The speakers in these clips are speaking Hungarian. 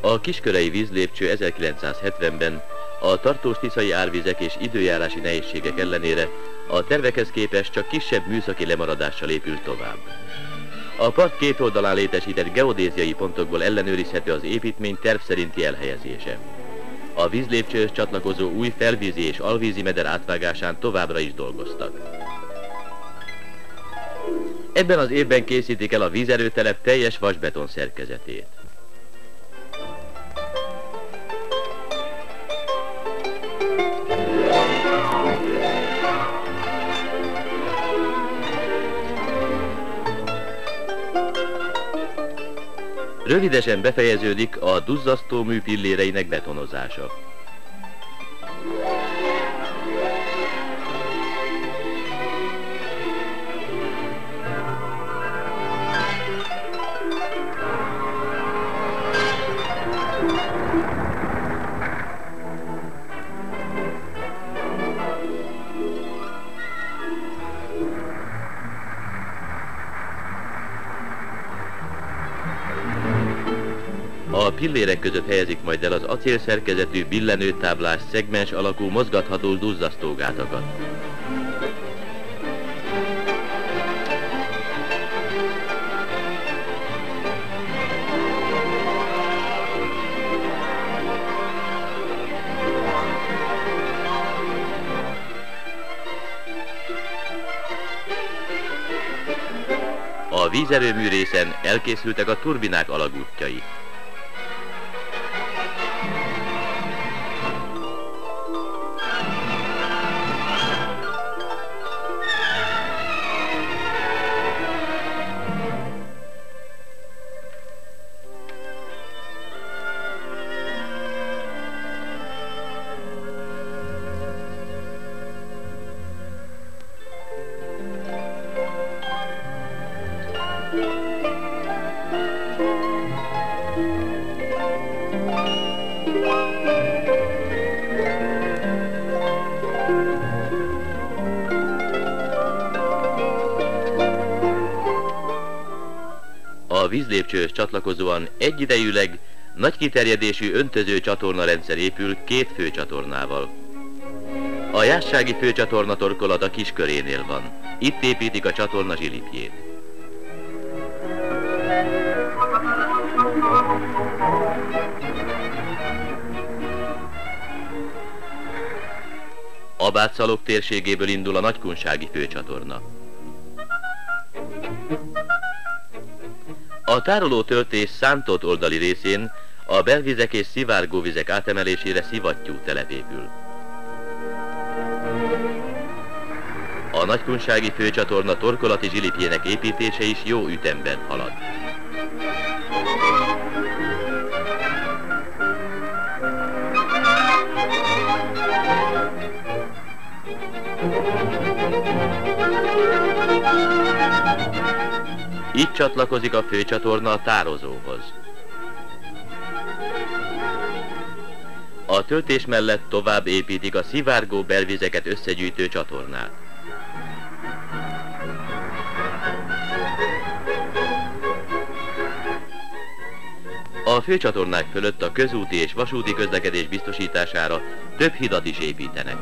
A kiskörei vízlépcső 1970-ben a tartós tiszai árvizek és időjárási nehézségek ellenére a tervekhez képest csak kisebb műszaki lemaradással épült tovább. A part két oldalán létesített geodéziai pontokból ellenőrizhető az építmény terv szerinti elhelyezése. A vízlépcsőhöz csatlakozó új felvízi és alvízi meder átvágásán továbbra is dolgoztak. Ebben az évben készítik el a vízerőtelep teljes vasbeton szerkezetét. Rövidesen befejeződik a duzzasztómű pilléreinek betonozása. A pillérek között helyezik majd el az acélszerkezetű billenőtáblás szegmens alakú mozgatható duzzasztógátakat. A vízerőmű részen elkészültek a turbinák alagútjai. A vízlépcsőhöz csatlakozóan egyidejűleg nagy kiterjedésű öntöző csatornarendszer épül két főcsatornával. A Jászsági főcsatorna torkolata kiskörénél van. Itt építik a csatorna zsilipjét. Abátszalok térségéből indul a Nagykunsági főcsatorna. A tárolótöltés szántott oldali részén a belvizek és szivárgóvizek átemelésére szivattyútelep épül. A Nagykunsági főcsatorna torkolati zsilipjének építése is jó ütemben halad. Itt csatlakozik a főcsatorna a tározóhoz. A töltés mellett tovább építik a szivárgó belvizeket összegyűjtő csatornát. A főcsatornák fölött a közúti és vasúti közlekedés biztosítására több hidat is építenek.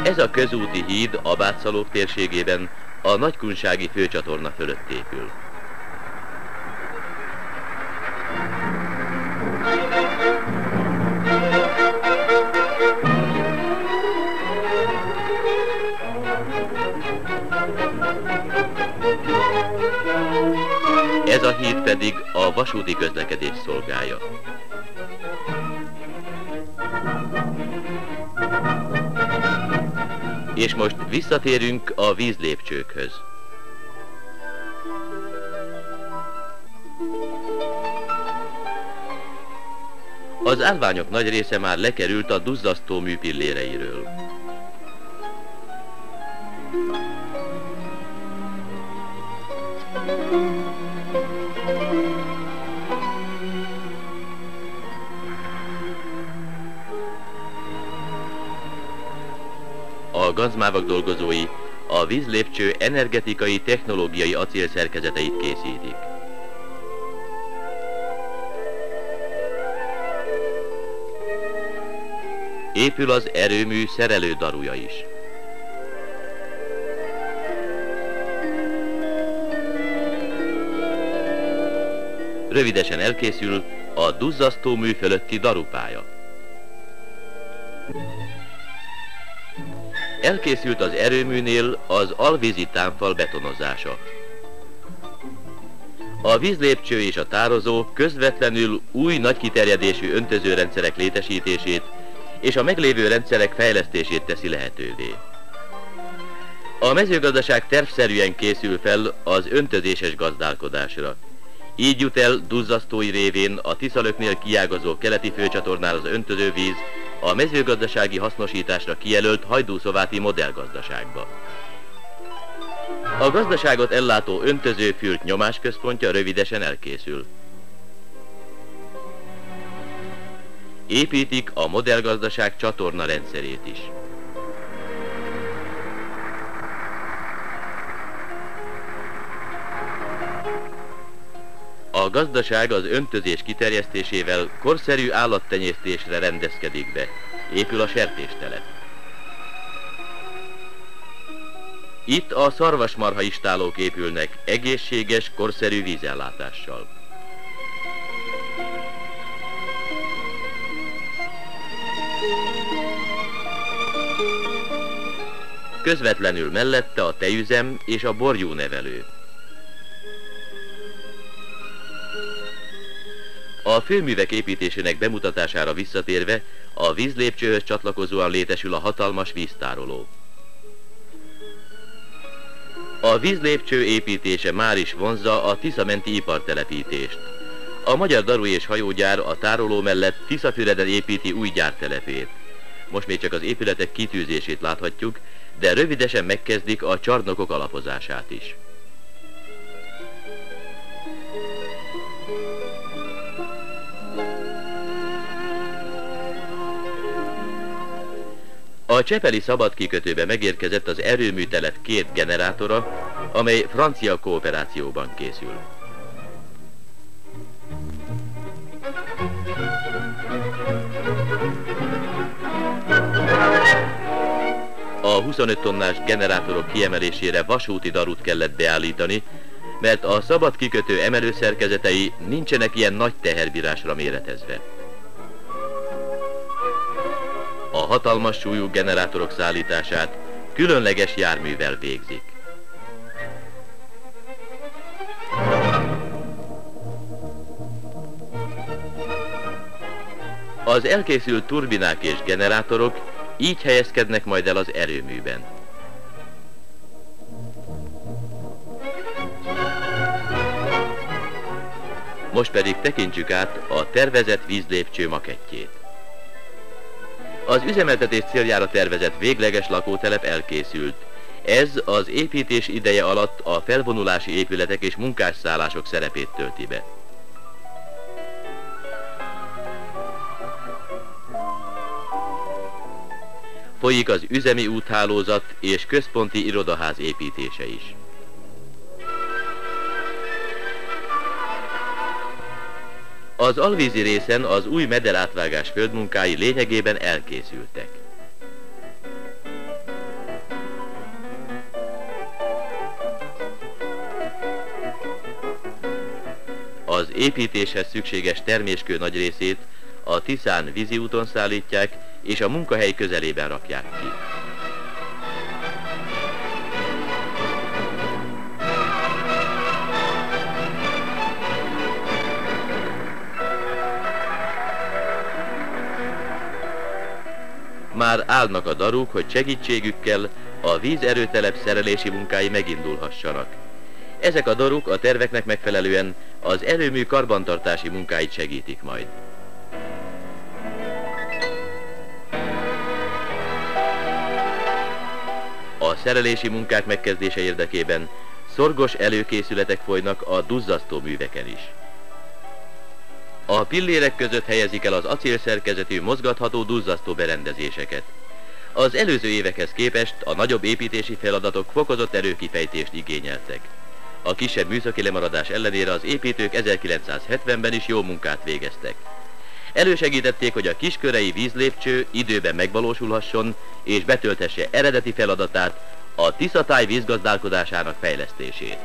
Ez a közúti híd Abátszalók térségében a Nagykunsági főcsatorna fölött épül. Ez a híd pedig a vasúti közlekedés szolgálja. És most visszatérünk a vízlépcsőkhöz. Az állványok nagy része már lekerült a duzzasztó mű pilléreiről. gazmávak dolgozói a vízlépcső energetikai technológiai acélszerkezeteit készítik. Épül az erőmű szerelődaruja is. Rövidesen elkészül a duzzasztó mű fölötti darupálya. Elkészült az erőműnél az alvízi támfal betonozása. A vízlépcső és a tározó közvetlenül új nagy kiterjedésű öntözőrendszerek létesítését és a meglévő rendszerek fejlesztését teszi lehetővé. A mezőgazdaság tervszerűen készül fel az öntözéses gazdálkodásra. Így jut el duzzasztói révén a Tiszalöknél kiágazó keleti főcsatornán az öntözővíz a mezőgazdasági hasznosításra kijelölt hajdúszováti modellgazdaságba. A gazdaságot ellátó öntözőfürt nyomásközpontja rövidesen elkészül. Építik a modellgazdaság csatorna rendszerét is. A gazdaság az öntözés kiterjesztésével korszerű állattenyésztésre rendezkedik be. Épül a sertéstelep. Itt a szarvasmarha istállók épülnek egészséges, korszerű vízellátással. Közvetlenül mellette a tejüzem és a borjúnevelő. A főművek építésének bemutatására visszatérve, a vízlépcsőhöz csatlakozóan létesül a hatalmas víztároló. A vízlépcső építése már is vonzza a Tisza-menti ipartelepítést. A Magyar Daru- és Hajógyár a tároló mellett Tiszafüreden építi új gyártelepét. Most még csak az épületek kitűzését láthatjuk, de rövidesen megkezdik a csarnokok alapozását is. A csepeli szabadkikötőbe megérkezett az erőműtelep 2 generátora, amely francia kooperációban készül. A 25 tonnás generátorok kiemelésére vasúti darut kellett beállítani, mert a szabadkikötő emelőszerkezetei nincsenek ilyen nagy teherbírásra méretezve. A hatalmas súlyú generátorok szállítását különleges járművel végzik. Az elkészült turbinák és generátorok így helyezkednek majd el az erőműben. Most pedig tekintsük át a tervezett vízlépcső makettjét. Az üzemeltetés céljára tervezett végleges lakótelep elkészült. Ez az építés ideje alatt a felvonulási épületek és munkásszállások szerepét tölti be. Folyik az üzemi úthálózat és központi irodaház építése is. Az alvízi részen az új mederátvágás földmunkái lényegében elkészültek. Az építéshez szükséges terméskő nagy részét a Tiszán vízi úton szállítják, és a munkahely közelében rakják ki. Már állnak a daruk, hogy segítségükkel a vízerőtelep szerelési munkái megindulhassanak. Ezek a daruk a terveknek megfelelően az erőmű karbantartási munkáit segítik majd. A szerelési munkák megkezdése érdekében szorgos előkészületek folynak a duzzasztó műveken is. A pillérek között helyezik el az acélszerkezetű mozgatható duzzasztó berendezéseket. Az előző évekhez képest a nagyobb építési feladatok fokozott erőkifejtést igényeltek. A kisebb műszaki lemaradás ellenére az építők 1970-ben is jó munkát végeztek. Elősegítették, hogy a kiskörei vízlépcső időben megvalósulhasson és betölthesse eredeti feladatát, a Tiszatáj vízgazdálkodásának fejlesztését.